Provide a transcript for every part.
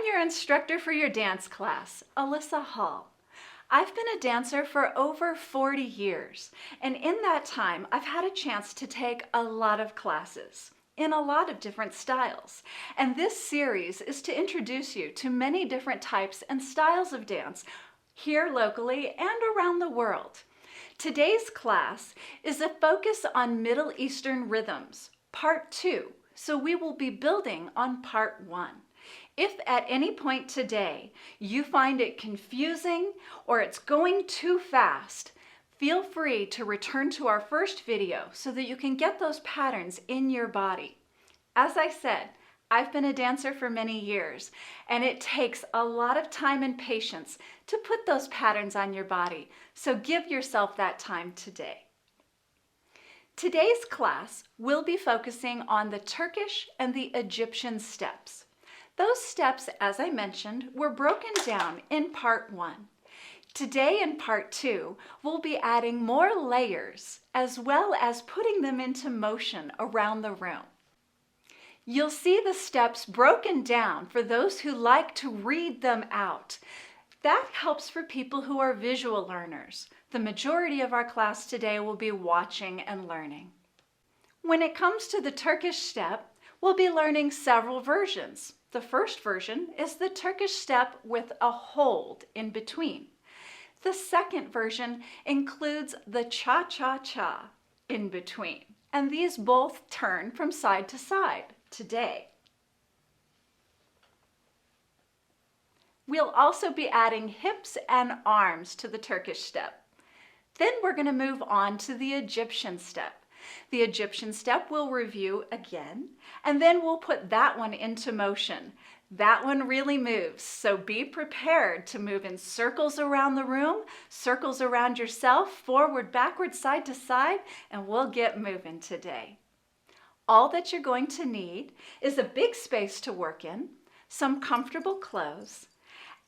your instructor for your dance class, Alyssa Hall. I've been a dancer for over 40 years, and in that time, I've had a chance to take a lot of classes in a lot of different styles. And this series is to introduce you to many different types and styles of dance here locally and around the world. Today's class is a focus on Middle Eastern rhythms, part 2, so we will be building on part 1. If at any point today you find it confusing or it's going too fast, feel free to return to our first video so that you can get those patterns in your body. As I said, I've been a dancer for many years, and it takes a lot of time and patience to put those patterns on your body, so give yourself that time today. Today's class will be focusing on the Turkish and the Egyptian steps. Those steps, as I mentioned, were broken down in part 1. Today in part 2, we'll be adding more layers as well as putting them into motion around the room. You'll see the steps broken down for those who like to read them out. That helps for people who are visual learners. The majority of our class today will be watching and learning. When it comes to the Turkish step, we'll be learning several versions. The first version is the Turkish step with a hold in between. The second version includes the cha-cha-cha in between, and these both turn from side to side today. We'll also be adding hips and arms to the Turkish step. Then we're going to move on to the Egyptian step. The Egyptian step we'll review again, and then we'll put that one into motion. That one really moves, so be prepared to move in circles around the room, circles around yourself, forward, backward, side to side, and we'll get moving today. All that you're going to need is a big space to work in, some comfortable clothes,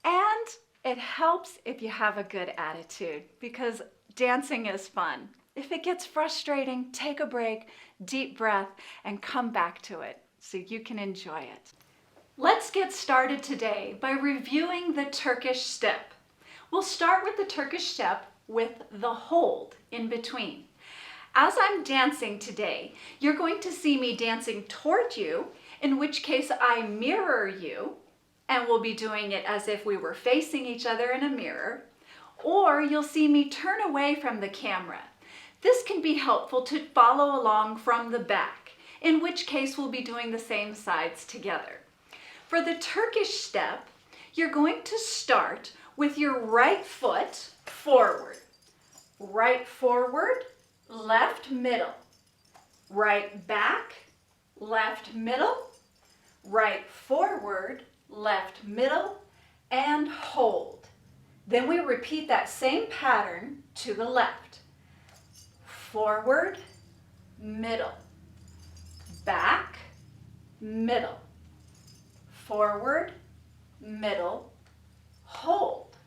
and it helps if you have a good attitude, because dancing is fun. If it gets frustrating, take a break, deep breath, and come back to it so you can enjoy it. Let's get started today by reviewing the Turkish step. We'll start with the Turkish step with the hold in between. As I'm dancing today, you're going to see me dancing toward you, in which case I mirror you, and we'll be doing it as if we were facing each other in a mirror, or you'll see me turn away from the camera. This can be helpful to follow along from the back, in which case we'll be doing the same sides together. For the Turkish step, you're going to start with your right foot forward. Right forward, left middle. Right back, left middle. Right forward, left middle, and hold. Then we repeat that same pattern to the left. Forward, middle, back, middle, forward, middle, hold.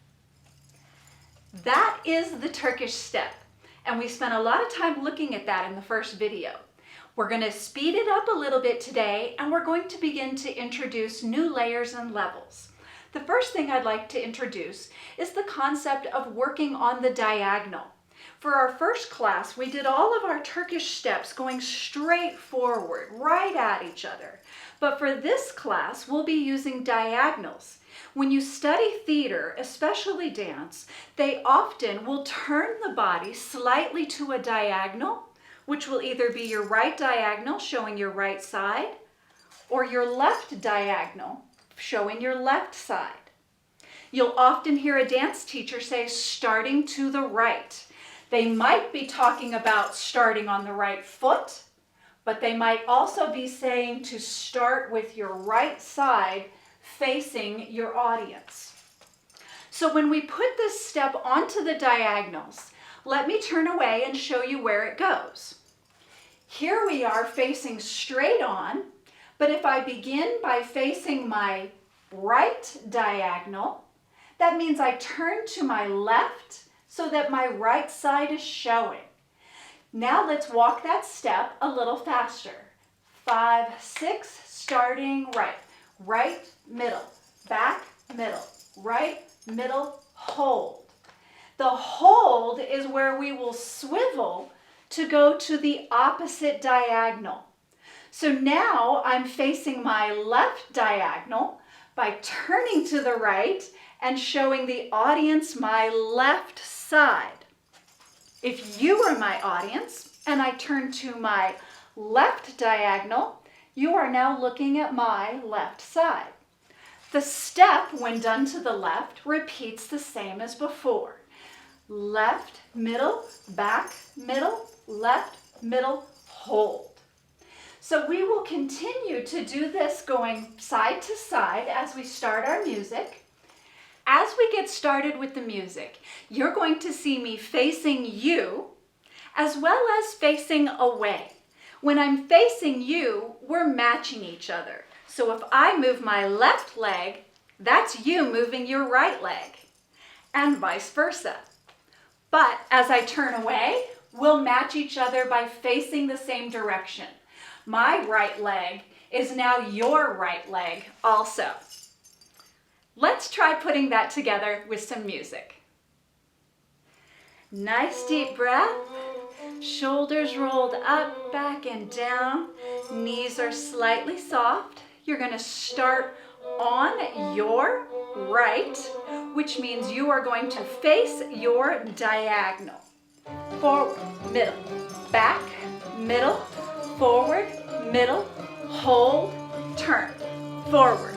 That is the Turkish step, and we spent a lot of time looking at that in the first video. We're going to speed it up a little bit today, and we're going to begin to introduce new layers and levels. The first thing I'd like to introduce is the concept of working on the diagonal. For our first class, we did all of our Turkish steps going straight forward, right at each other. But for this class, we'll be using diagonals. When you study theater, especially dance, they often will turn the body slightly to a diagonal, which will either be your right diagonal, showing your right side, or your left diagonal, showing your left side. You'll often hear a dance teacher say, starting to the right. They might be talking about starting on the right foot, but they might also be saying to start with your right side facing your audience. So when we put this step onto the diagonals, let me turn away and show you where it goes. Here we are facing straight on, but if I begin by facing my right diagonal, that means I turn to my left so that my right side is showing. Now let's walk that step a little faster. 5, 6, starting right. Right, middle. back, middle, right, middle, hold. The hold is where we will swivel to go to the opposite diagonal. So now I'm facing my left diagonal by turning to the right and showing the audience my left side. If you were my audience and I turn to my left diagonal, you are now looking at my left side. The step, when done to the left, repeats the same as before. Left, middle, back, middle, left, middle, hold. So we will continue to do this going side to side as we start our music. As we get started with the music, you're going to see me facing you as well as facing away. When I'm facing you, we're matching each other. So if I move my left leg, that's you moving your right leg, and vice versa. But as I turn away, we'll match each other by facing the same direction. My right leg is now your right leg also. Let's try putting that together with some music. Nice deep breath. Shoulders rolled up, back, and down. Knees are slightly soft. You're going to start on your right, which means you are going to face your diagonal. Forward, middle, back, middle, forward, middle, hold, turn. Forward,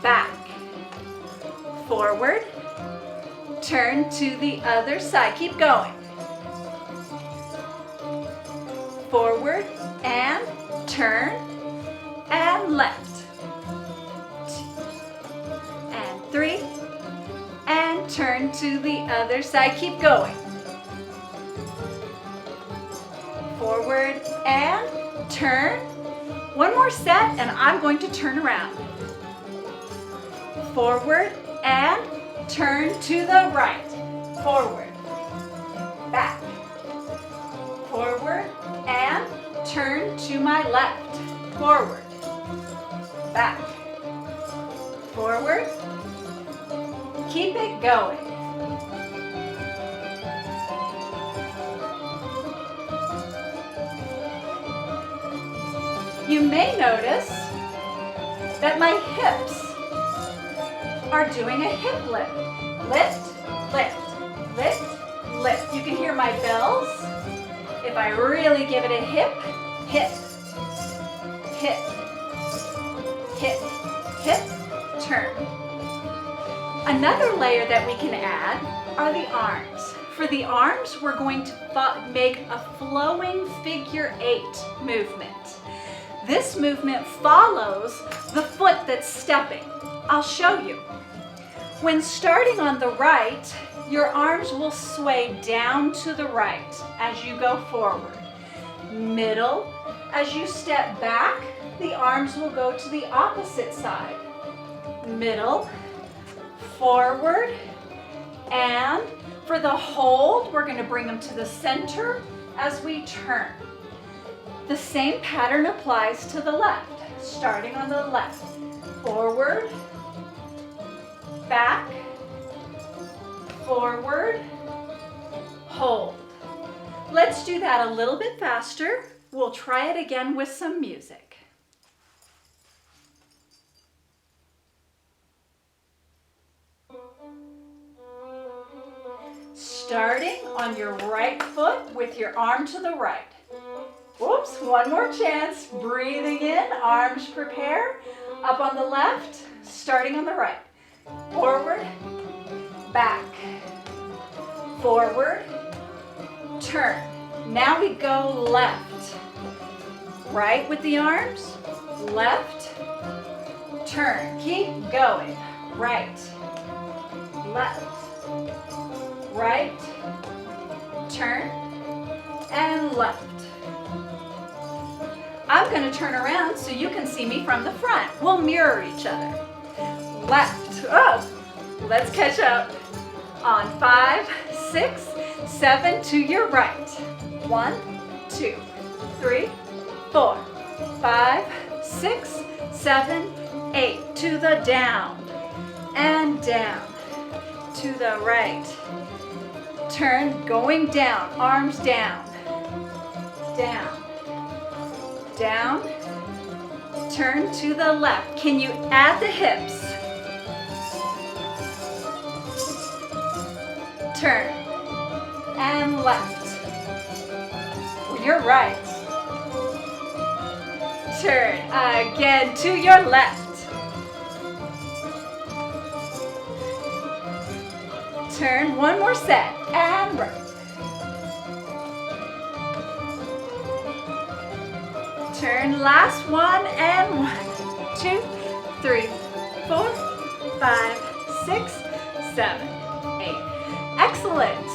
back, forward, turn to the other side. Keep going. Forward and turn and left. 2 and 3 and turn to the other side. Keep going. Forward and turn. One more set and I'm going to turn around. Forward and turn to the right. Forward, back, forward and turn to my left. Forward, back, forward. Keep it going. You may notice that my hips are doing a hip lift. Lift, lift, lift, lift. You can hear my bells. If I really give it a hip, hip, hip, hip, hip, turn. Another layer that we can add are the arms. For the arms, we're going to make a flowing figure 8 movement. This movement follows the foot that's stepping. I'll show you. When starting on the right, your arms will sway down to the right as you go forward. Middle, as you step back, the arms will go to the opposite side. Middle, forward, and for the hold, we're going to bring them to the center as we turn. The same pattern applies to the left, starting on the left. Forward, back, forward, hold. Let's do that a little bit faster. We'll try it again with some music. Starting on your right foot with your arm to the right. Whoops, one more chance. Breathing in, arms prepare. Up on the left, starting on the right. Forward, back, forward, turn. Now we go left. Right with the arms, left, turn. Keep going. Right, left, right, turn, and left. I'm going to turn around so you can see me from the front. We'll mirror each other. Left. Oh, let's catch up. On 5, 6, 7 to your right. 1, 2, 3, 4, 5, 6, 7, 8. To the down and down. To the right. Turn, going down, arms down. Down. Down. Turn to the left. Can you add the hips? Turn and left. You're right. Turn again to your left. Turn, one more set, and right. Turn, last one, and 1, 2, 3, 4, 5, 6, 7, 8. Excellent.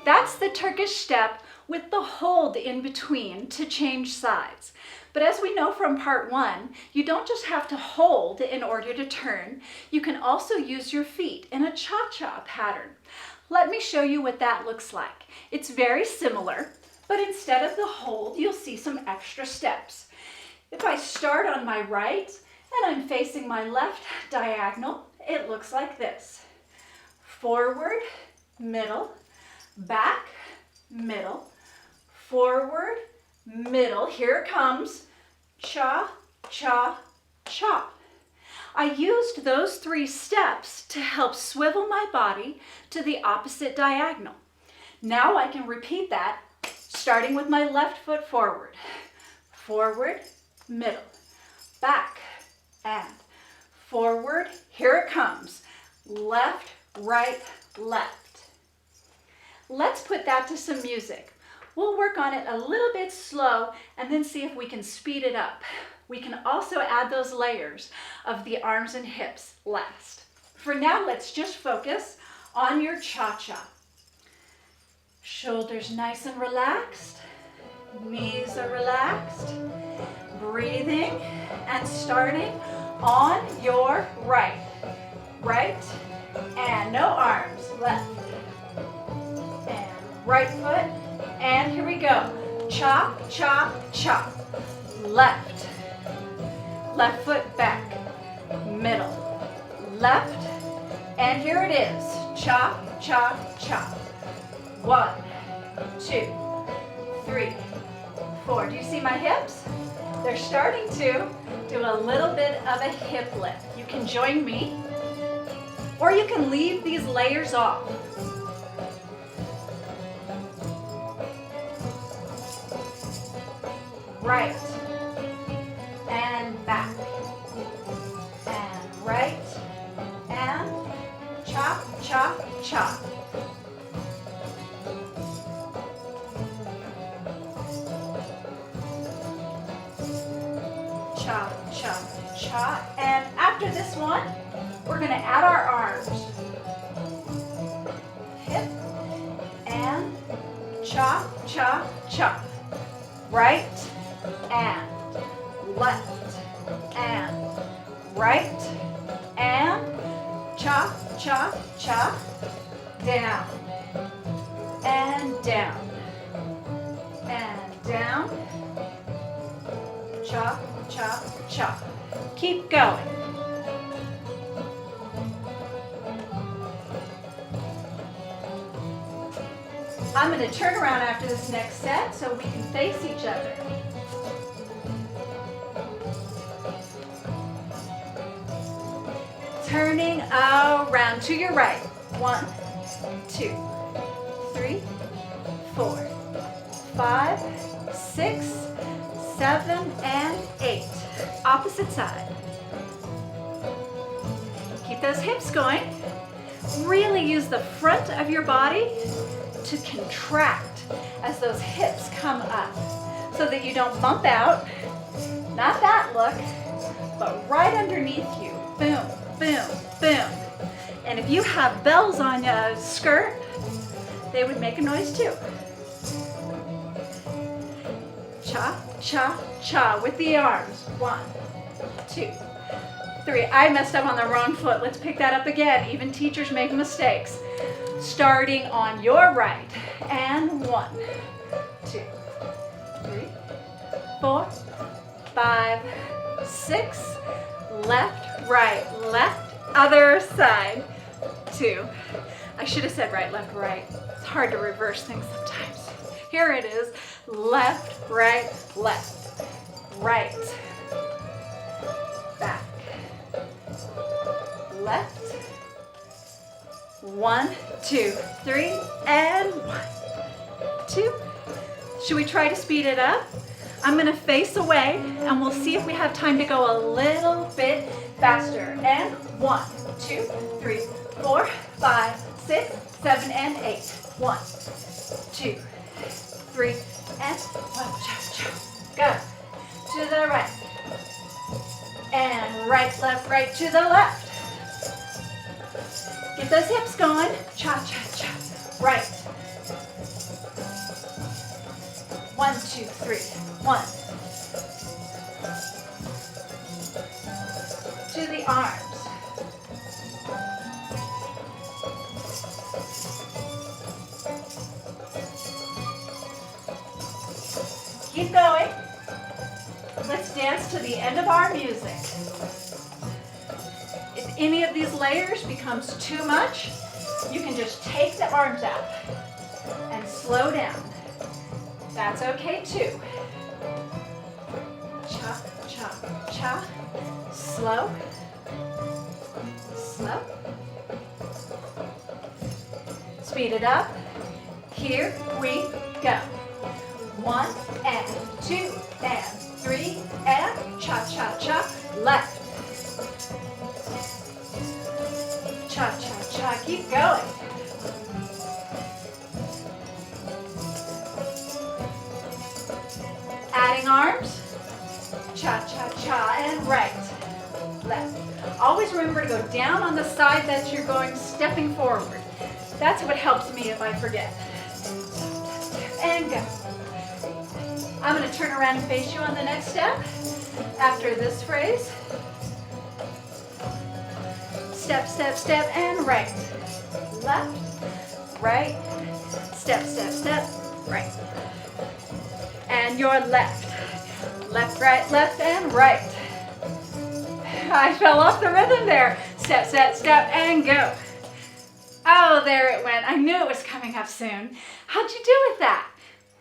That's the Turkish step with the hold in between to change sides. But as we know from part 1, you don't just have to hold in order to turn. You can also use your feet in a cha-cha pattern. Let me show you what that looks like. It's very similar, but instead of the hold, you'll see some extra steps. If I start on my right and I'm facing my left diagonal, it looks like this. Forward, middle, back, middle, forward, middle. Here it comes. Cha, cha, cha. I used those 3 steps to help swivel my body to the opposite diagonal. Now I can repeat that, starting with my left foot forward. Forward, middle, back, and forward. Here it comes. Left, right, left. Let's put that to some music. We'll work on it a little bit slow and then see if we can speed it up. We can also add those layers of the arms and hips last. For now, let's just focus on your cha-cha. Shoulders nice and relaxed. Knees are relaxed. Breathing and starting on your right. Right, and no arms, left. And right foot, and here we go. Chop, chop, chop. Left. Left foot back. Middle. Left. And here it is. Chop, chop, chop. 1, 2, 3, 4. Do you see my hips? They're starting to do a little bit of a hip lift. You can join me, or you can leave these layers off. Right, and back, and right, and chop, chop, chop. Chop, chop, chop. And after this one, we're going to add our arms. Hip, and chop, chop, chop. Right, and left, and right, and chop, chop, chop, down, and down, and down, chop, chop, chop. Keep going. I'm going to turn around after this next set so we can face each other. Turning around to your right. 1, 2, 3, 4, 5, 6, 7, and 8. Opposite side. Keep those hips going. Really use the front of your body to contract as those hips come up so that you don't bump out. Not that look, but right underneath you. Boom, boom, boom. And if you have bells on your skirt, they would make a noise too. Cha, cha, cha with the arms. 1, 2, 3. I messed up on the wrong foot. Let's pick that up again. Even teachers make mistakes. Starting on your right. And 1, 2, 3, 4, 5, 6, left, right, left, other side, 2. I should have said right, left, right. It's hard to reverse things sometimes. Here it is, left, right, right, back, left, 1, 2, 3, and 1, 2. Should we try to speed it up? I'm gonna face away and we'll see if we have time to go a little bit faster. And 1, 2, 3, 4, 5, 6, 7, and 8. 1, 2, 3, and 1, go. To the right. And right, left, to the left. Get those hips going. Cha-cha-cha. Right. 1, 2, 3. 1. To the arms. Keep going. Let's dance to the end of our music. If any of these layers becomes too much, you can just take the arms out and slow down. That's okay too. Cha, cha, cha. Slow. Slow. Speed it up. Here we go. 1 and 2 and 3 and cha, cha, cha. Left. Cha, cha, cha. Keep going. Adding arms. Cha, cha, cha, and right, left. Always remember to go down on the side that you're going, stepping forward. That's what helps me if I forget. And go. I'm going to turn around and face you on the next step. After this phrase. Step, step, step, and right. Left, right, step, step, step, right. And your left. Left, right, and right. I fell off the rhythm there. Step, step, step, and go. Oh, there it went. I knew it was coming up soon. How'd you do with that?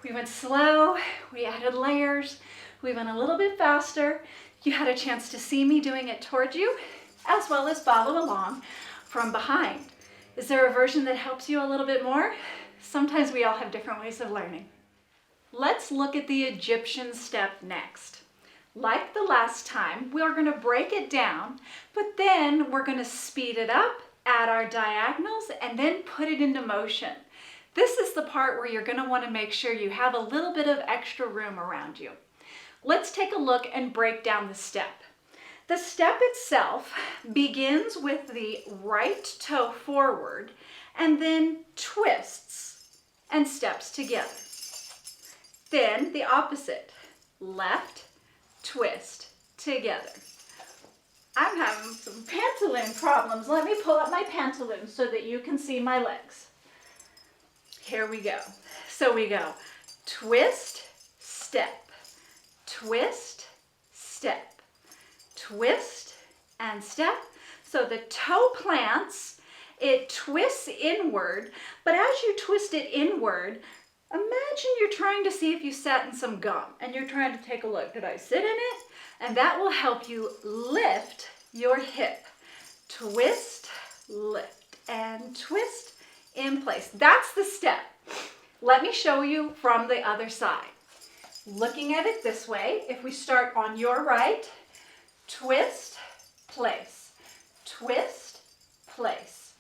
We went slow, we added layers, we went a little bit faster. You had a chance to see me doing it towards you, as well as follow along from behind. Is there a version that helps you a little bit more? Sometimes we all have different ways of learning. Let's look at the Egyptian step next. Like the last time, we're going to break it down, but then we're going to speed it up, add our diagonals, and then put it into motion. This is the part where you're going to want to make sure you have a little bit of extra room around you. Let's take a look and break down the step. The step itself begins with the right toe forward and then twists and steps together. Then the opposite, left, twist, together. I'm having some pantaloon problems. Let me pull up my pantaloons so that you can see my legs. Here we go. So we go twist, step, twist, step, twist, and step. So the toe plants, it twists inward, but as you twist it inward, imagine you're trying to see if you sat in some gum and you're trying to take a look. Did I sit in it? And that will help you lift your hip. Twist, lift, and twist in place. That's the step. Let me show you from the other side. Looking at it this way, if we start on your right, twist, place, twist, place,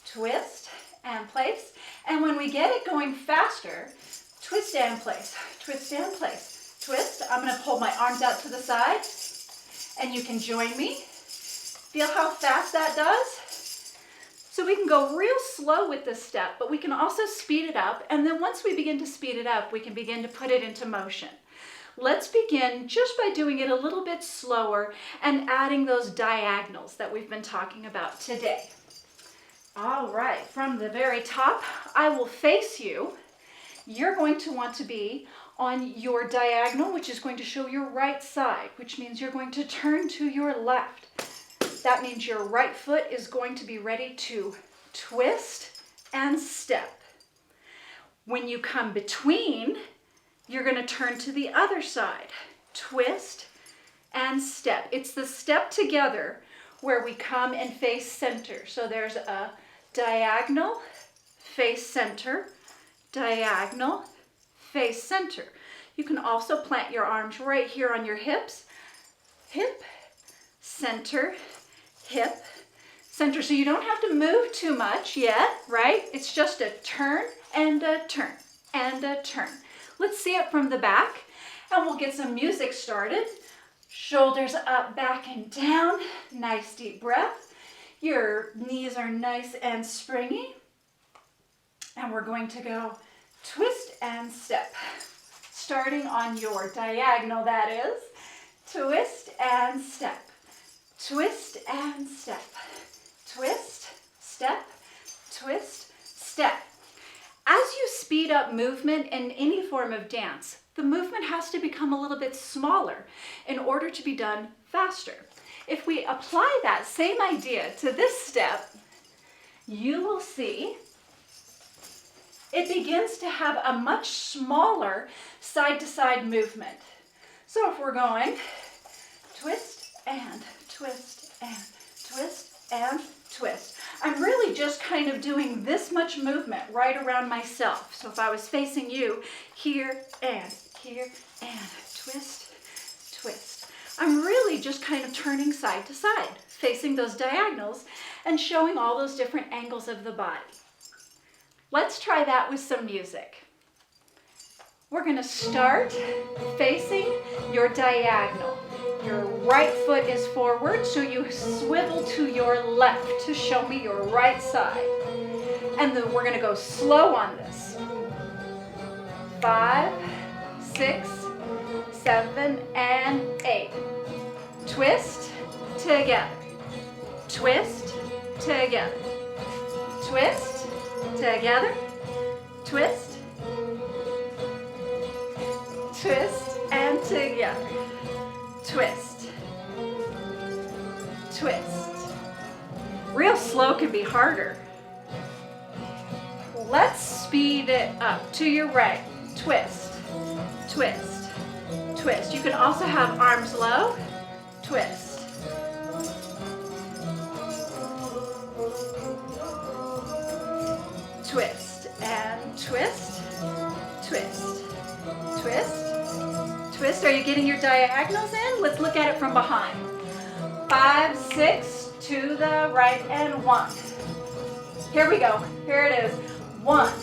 twist, and place. And when we get it going faster, twist and place, twist and place, twist. I'm going to pull my arms out to the side, and you can join me. Feel how fast that does? So we can go real slow with this step, but we can also speed it up. And then once we begin to speed it up, we can begin to put it into motion. Let's begin just by doing it a little bit slower and adding those diagonals that we've been talking about today. All right, from the very top, I will face you. You're going to want to be on your diagonal, which is going to show your right side, which means you're going to turn to your left. That means your right foot is going to be ready to twist and step. When you come between, you're going to turn to the other side. Twist and step. It's the step together where we come and face center. So there's a diagonal, face center, diagonal, face center. You can also plant your arms right here on your hips. Hip, center, hip, center. So you don't have to move too much yet, right? It's just a turn and a turn and a turn. Let's see it from the back, and we'll get some music started. Shoulders up, back, and down. Nice deep breath. Your knees are nice and springy. And we're going to go twist and step. Starting on your diagonal, that is. Twist and step. Twist and step. Twist, step, twist, step. As you speed up movement in any form of dance, the movement has to become a little bit smaller in order to be done faster. If we apply that same idea to this step, you will see it begins to have a much smaller side-to-side movement. So if we're going twist and twist and twist and twist, I'm really just kind of doing this much movement right around myself. So if I was facing you, here and twist, twist. I'm really just kind of turning side to side, facing those diagonals and showing all those different angles of the body. Let's try that with some music. We're going to start facing your diagonal. Your right foot is forward, so you swivel to your left to show me your right side. And then we're going to go slow on this. 5, 6, 7, and 8. Twist, together. Twist, together. Twist, together. Twist, twist, and together. Twist, twist. Real slow can be harder. Let's speed it up to your right. Twist, twist, twist. You can also have arms low. Twist. Twist and twist, twist, twist. Twist. Are you getting your diagonals in? Let's look at it from behind. 5, 6, to the right, and 1. Here we go. Here it is. 1.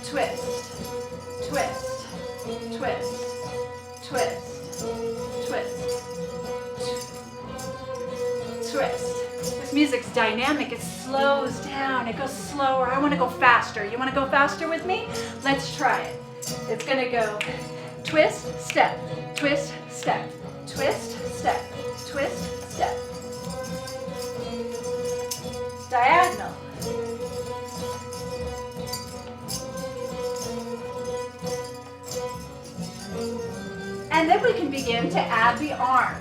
Twist, twist, twist, twist, twist, twist. This music's dynamic. It slows down. It goes slower. I want to go faster. You want to go faster with me? Let's try it. It's going to go twist, step, twist, step, twist, step, twist, step. Diagonal. And then we can begin to add the arms.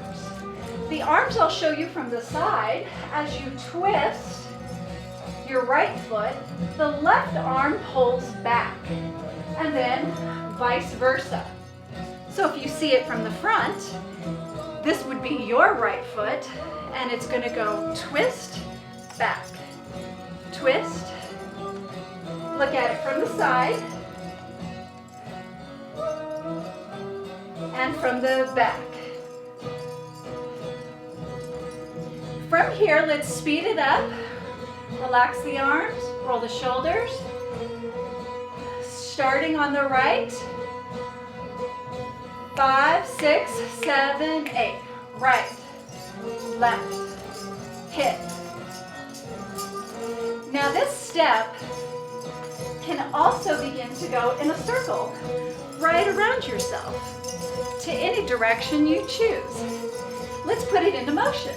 The arms I'll show you from the side. As you twist your right foot, the left arm pulls back, and then vice versa. So if you see it from the front, this would be your right foot, and it's going to go twist, back, twist. Look at it from the side, and from the back. From here, let's speed it up. Relax the arms, roll the shoulders. Starting on the right. 5, 6, 7, 8. Right, left, hip. Now this step can also begin to go in a circle right around yourself to any direction you choose. Let's put it into motion.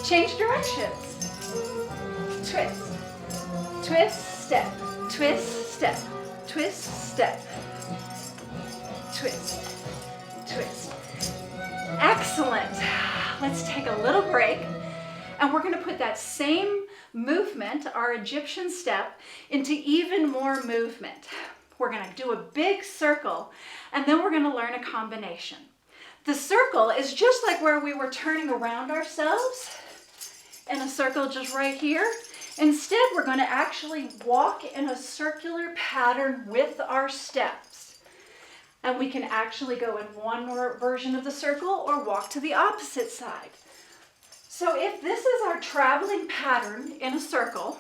Change directions. Twist, twist, step, twist, step, twist, step, twist, twist. Excellent. Let's take a little break, and we're going to put that same movement, our Egyptian step, into even more movement. We're going to do a big circle, and then we're going to learn a combination. The circle is just like where we were turning around ourselves in a circle just right here. Instead, we're going to actually walk in a circular pattern with our steps. And we can actually go in one version of the circle or walk to the opposite side. So if this is our traveling pattern in a circle,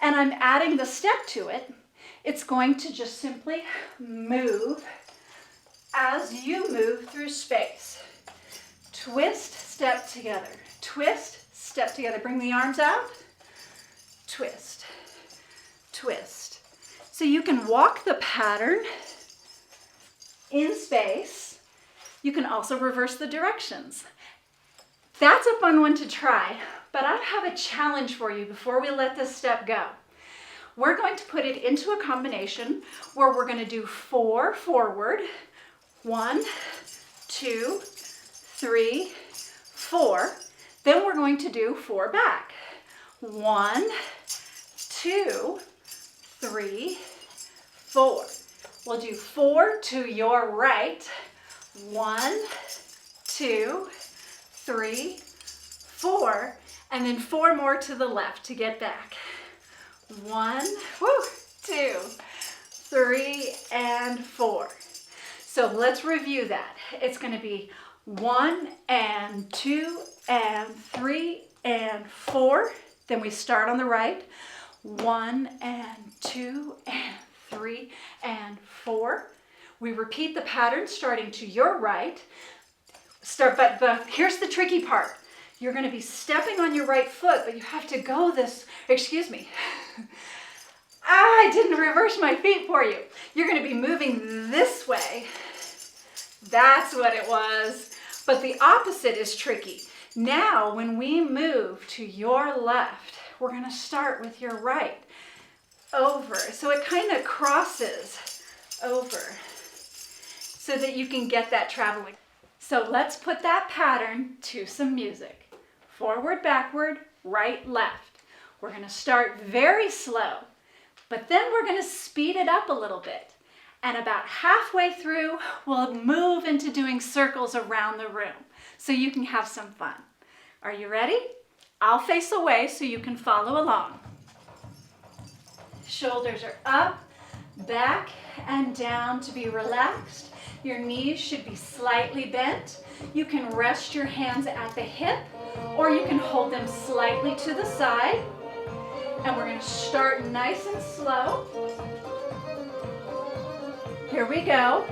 and I'm adding the step to it, it's going to just simply move as you move through space. Twist, step together. Twist, step together. Bring the arms out. Twist, twist. So you can walk the pattern in space. You can also reverse the directions. That's a fun one to try, but I have a challenge for you before we let this step go. We're going to put it into a combination where we're going to do 4 forward. 1, 2, 3, 4. Then we're going to do 4 back. 1, 2, 3, 4. We'll do 4 to your right. 1, 2, 3, 4, and then 4 more to the left to get back. 1, 2, 3, and 4. So let's review that. It's going to be 1 and 2 and 3 and 4. Then we start on the right. 1 and 2 and 3 and 4. We repeat the pattern starting to your right. But here's the tricky part. You're going to be stepping on your right foot, but you have to go this, excuse me. I didn't reverse my feet for you. You're going to be moving this way. That's what it was. But the opposite is tricky. Now, when we move to your left, we're going to start with your right. Over. So it kind of crosses over so that you can get that traveling. So let's put that pattern to some music. Forward, backward, right, left. We're going to start very slow, but then we're going to speed it up a little bit. And about halfway through, we'll move into doing circles around the room so you can have some fun. Are you ready? I'll face away so you can follow along. Shoulders are up, back, and down to be relaxed. Your knees should be slightly bent. You can rest your hands at the hip, or you can hold them slightly to the side. And we're going to start nice and slow. Here we go.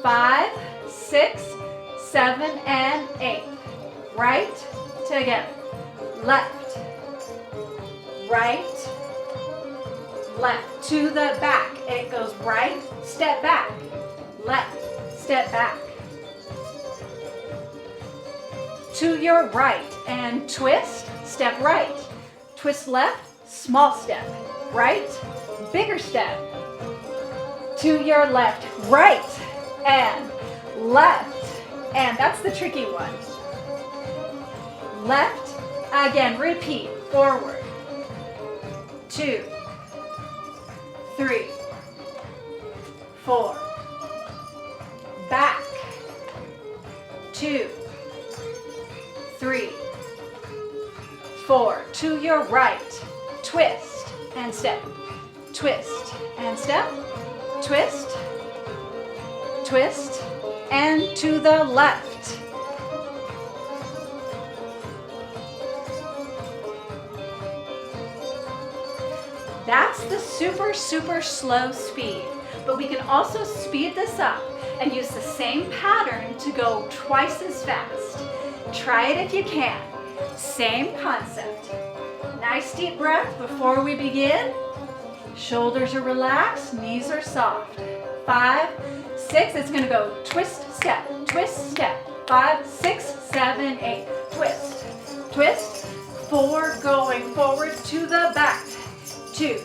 5, 6, 7, and 8. Right, together. Left, right, left. To the back. It goes right, step back. Left, step back. To your right and twist, step right. Twist left, small step. Right, bigger step. To your left, right, and left. And that's the tricky one. Left, again, repeat. Forward. 2, 3, 4. Back. 2, 3, 4. To your right. Twist and step. Twist and step. Twist. Twist. And to the left. That's the super, super slow speed. But we can also speed this up and use the same pattern to go twice as fast. Try it if you can. Same concept. Nice deep breath before we begin. Shoulders are relaxed, knees are soft. 5, 6, it's going to go twist, step, 5, 6, 7, 8. Twist, twist. 4, going forward to the back. 2,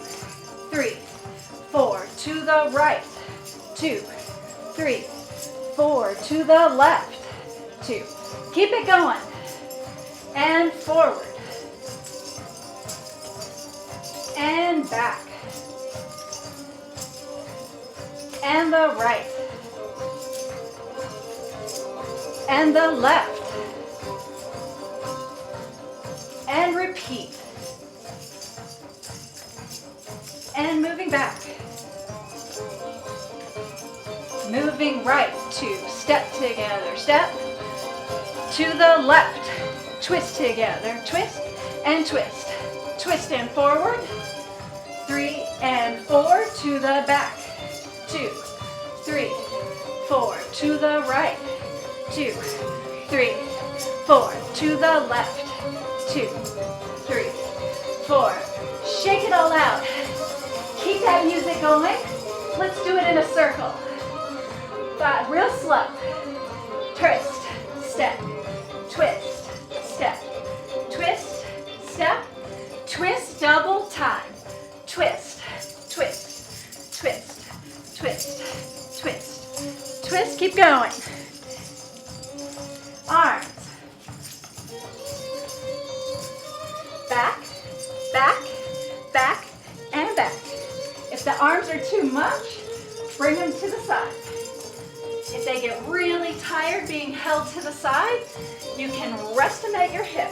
4, to the right, 2, 3, 4, to the left, 2. Keep it going. And forward. And back. And the right. And the left. And repeat. And moving back. Moving right, 2, step together, step. To the left, twist together, twist and twist. Twist and forward, 3 and 4, to the back, 2, 3, 4, to the right, 2, 3, 4, to the left, 2, 3, 4. Shake it all out. Keep that music going. Let's do it in a circle. 5, real slow. Twist, step, twist, step, twist, step, twist, double time. Twist, twist, twist, twist, twist, twist. Keep going. Arms. Back, back, back, and back. If the arms are too much, bring them to the side. If they get really tired being held to the side, you can rest them at your hip.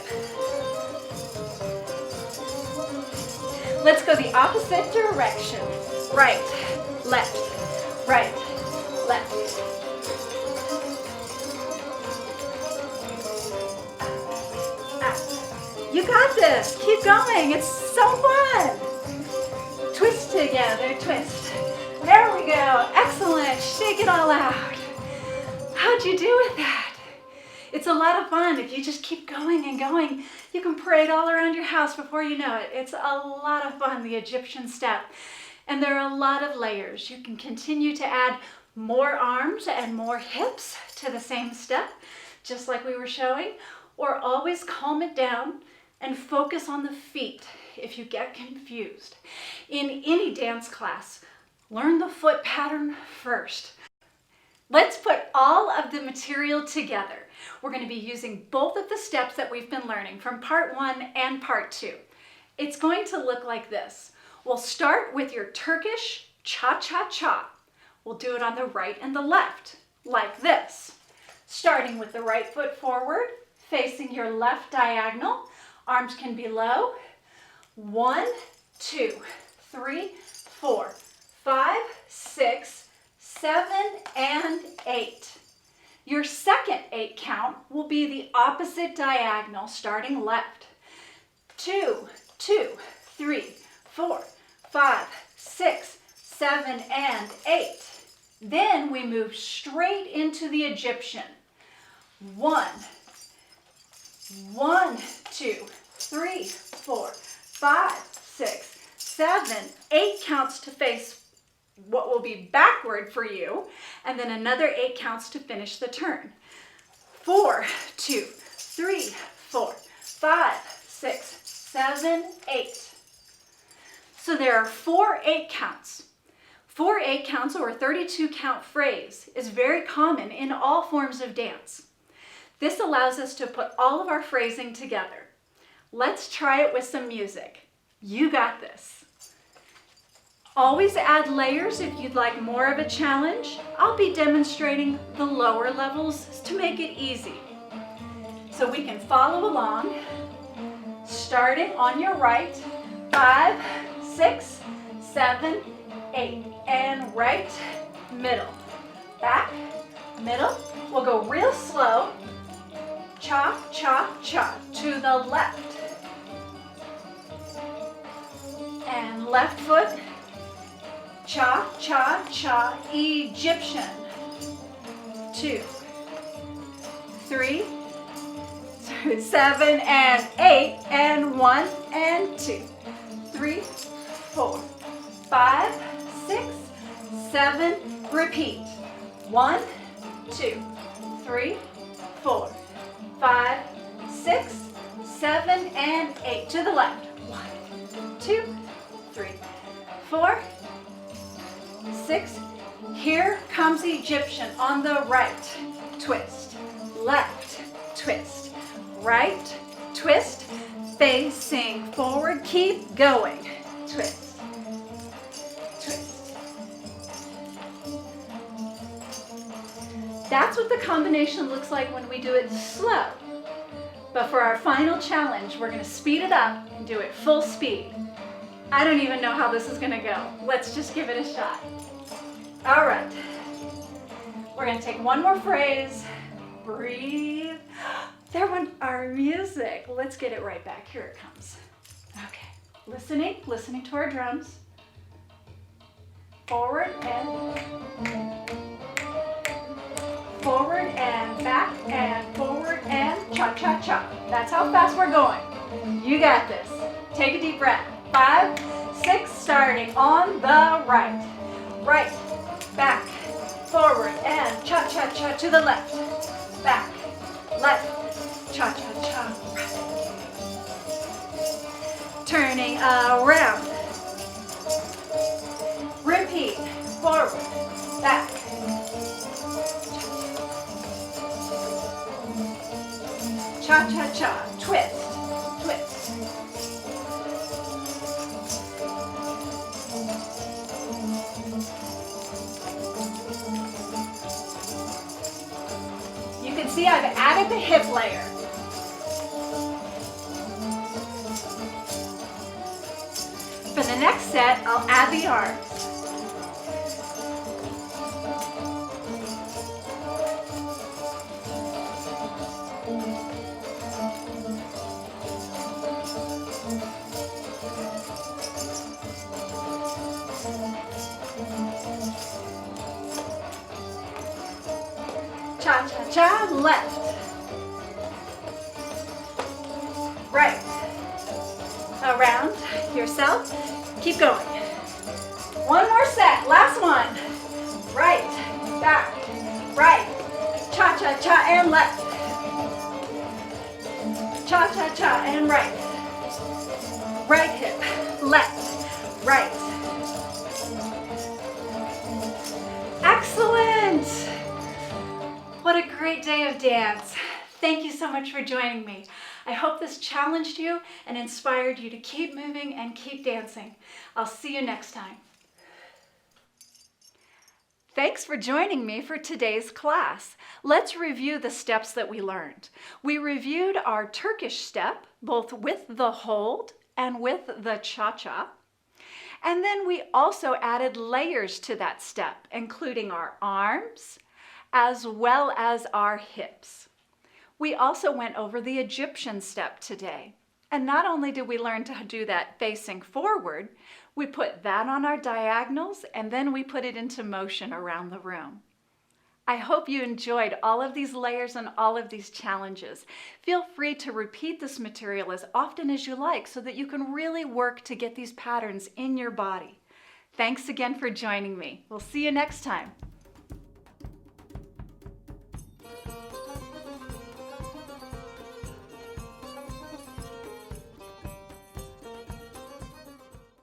Let's go the opposite direction. Right, left, right, left. You got this. Keep going. It's so fun. Twist together, twist. There we go. Excellent. Shake it all out. How'd you do with that? It's a lot of fun. If you just keep going and going, you can parade all around your house before you know it. It's a lot of fun, the Egyptian step. And there are a lot of layers. You can continue to add more arms and more hips to the same step, just like we were showing, or always calm it down and focus on the feet if you get confused. In any dance class, learn the foot pattern first. Let's put all of the material together. We're going to be using both of the steps that we've been learning from part 1 and part 2. It's going to look like this. We'll start with your Turkish cha-cha-cha. We'll do it on the right and the left, like this. Starting with the right foot forward, facing your left diagonal. Arms can be low. 1, 2, 3, 4, 5, 6, 7, and 8. Your second 8 count will be the opposite diagonal, starting left. 2, 2, 3, 4, 5, 6, 7, and 8. Then we move straight into the Egyptian. 1, 2, 3, 4, 5, 6, 7, 8 counts to face what will be backward for you, and then another 8 counts to finish the turn. 4, 2, 3, 4, 5, 6, 7, 8. So there are 4 8 counts. 4 8 counts, or a 32 count phrase, is very common in all forms of dance. This allows us to put all of our phrasing together. Let's try it with some music. You got this. Always add layers if you'd like more of a challenge. I'll be demonstrating the lower levels to make it easy. So we can follow along, starting on your right, 5, 6, 7, 8, and right, middle, back, middle. We'll go real slow, cha, cha, cha, to the left, and left foot, cha, cha, cha, Egyptian. 2, 3, 7, and 8, and 1, and 2, 3, 4, 5, 6, 7, repeat. 1, 2, 3, 4, 5, 6, 7, and 8. To the left. 1, 2, 3, 4, 6. Here comes Egyptian on the right. Twist, left, twist, right, twist, facing forward, keep going. Twist, twist. That's what the combination looks like when we do it slow. But for our final challenge, we're gonna speed it up and do it full speed. I don't even know how this is gonna go. Let's just give it a shot. All right. We're gonna take one more phrase, breathe. There went our music. Let's get it right back. Here it comes. Okay, listening to our drums. Forward and back and forward and cha-cha-cha. That's how fast we're going. You got this. Take a deep breath. 5, 6, starting on the right. Right, back, forward and cha-cha-cha to the left. Back, left, cha-cha-cha, right. Turning around. Repeat, forward, back. Cha-cha-cha, twist, twist. You can see I've added the hip layer. For the next set, I'll add the arms. Cha-cha-cha, left. Right. Around yourself. Keep going. One more set. Last one. Right. Back. Right. Cha-cha-cha and left. Cha-cha-cha and right. Right hip. Left. Right. Excellent. What a great day of dance. Thank you so much for joining me. I hope this challenged you and inspired you to keep moving and keep dancing. I'll see you next time. Thanks for joining me for today's class. Let's review the steps that we learned. We reviewed our Turkish step, both with the hold and with the cha-cha. And then we also added layers to that step, including our arms, as well as our hips. We also went over the Egyptian step today. And not only did we learn to do that facing forward, we put that on our diagonals and then we put it into motion around the room. I hope you enjoyed all of these layers and all of these challenges. Feel free to repeat this material as often as you like so that you can really work to get these patterns in your body. Thanks again for joining me. We'll see you next time.